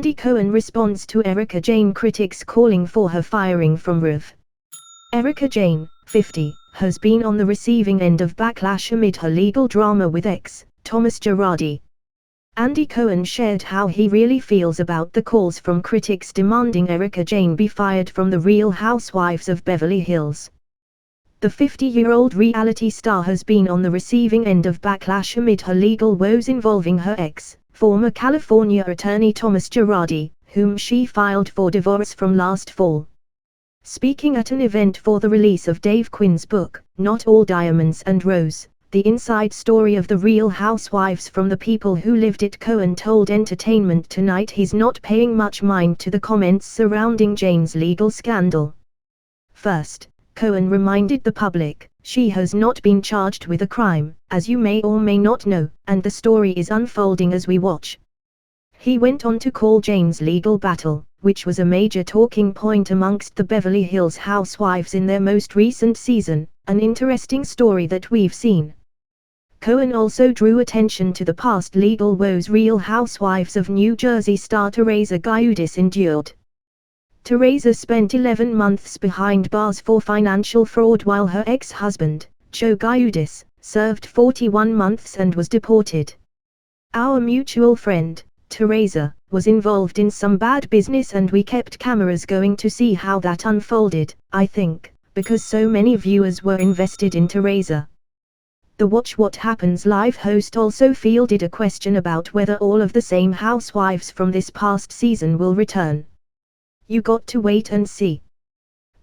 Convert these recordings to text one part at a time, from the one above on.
Andy Cohen responds to Erika Jayne critics calling for her firing from RHOBH. Erika Jayne, 50, has been on the receiving end of backlash amid her legal drama with ex, Thomas Girardi. Andy Cohen shared how he really feels about the calls from critics demanding Erika Jayne be fired from The Real Housewives of Beverly Hills. The 50-year-old reality star has been on the receiving end of backlash amid her legal woes involving her ex, former California attorney Thomas Girardi, whom she filed for divorce from last fall. Speaking at an event for the release of Dave Quinn's book, Not All Diamonds and Rose, the inside story of The Real Housewives from the people who lived it, Cohen told Entertainment Tonight he's not paying much mind to the comments surrounding Jayne's legal scandal. First, Cohen reminded the public, she has not been charged with a crime, as you may or may not know, and the story is unfolding as we watch. He went on to call Jayne's legal battle, which was a major talking point amongst the Beverly Hills housewives in their most recent season, an interesting story that we've seen. Cohen also drew attention to the past legal woes Real Housewives of New Jersey star Teresa Giudice endured. Teresa spent 11 months behind bars for financial fraud while her ex-husband, Joe Giudice, served 41 months and was deported. Our mutual friend, Teresa, was involved in some bad business and we kept cameras going to see how that unfolded, I think, because so many viewers were invested in Teresa. The Watch What Happens Live host also fielded a question about whether all of the same housewives from this past season will return. You got to wait and see.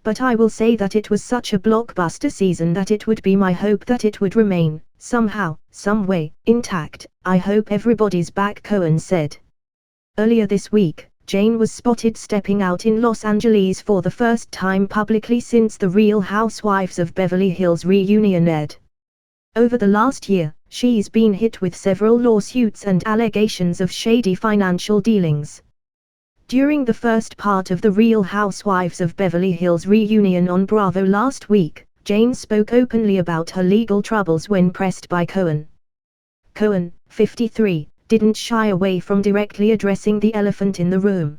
But I will say that it was such a blockbuster season that it would be my hope that it would remain, somehow, some way, intact. I hope everybody's back, Cohen said. Earlier this week, Jayne was spotted stepping out in Los Angeles for the first time publicly since The Real Housewives of Beverly Hills reunion aired. Over the last year, she's been hit with several lawsuits and allegations of shady financial dealings. During the first part of The Real Housewives of Beverly Hills reunion on Bravo last week, Jayne spoke openly about her legal troubles when pressed by Cohen. Cohen, 53, didn't shy away from directly addressing the elephant in the room.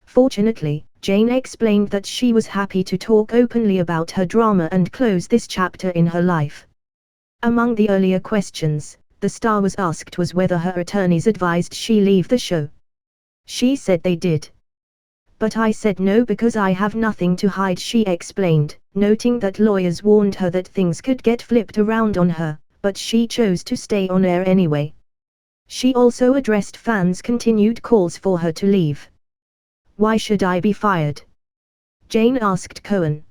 Fortunately, Jayne explained that she was happy to talk openly about her drama and close this chapter in her life. Among the earlier questions, the star was asked was whether her attorneys advised she leave the show. She said they did. But I said no because I have nothing to hide, she explained, noting that lawyers warned her that things could get flipped around on her, but she chose to stay on air anyway. She also addressed fans' continued calls for her to leave. Why should I be fired? Jayne asked Cohen.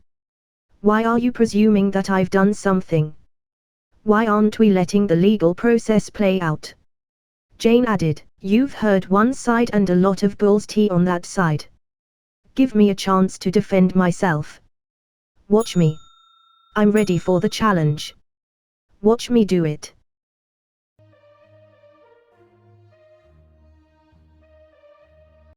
Why are you presuming that I've done something? Why aren't we letting the legal process play out? Jayne added, you've heard one side and a lot of bull's tea on that side. Give me a chance to defend myself. Watch me. I'm ready for the challenge. Watch me do it.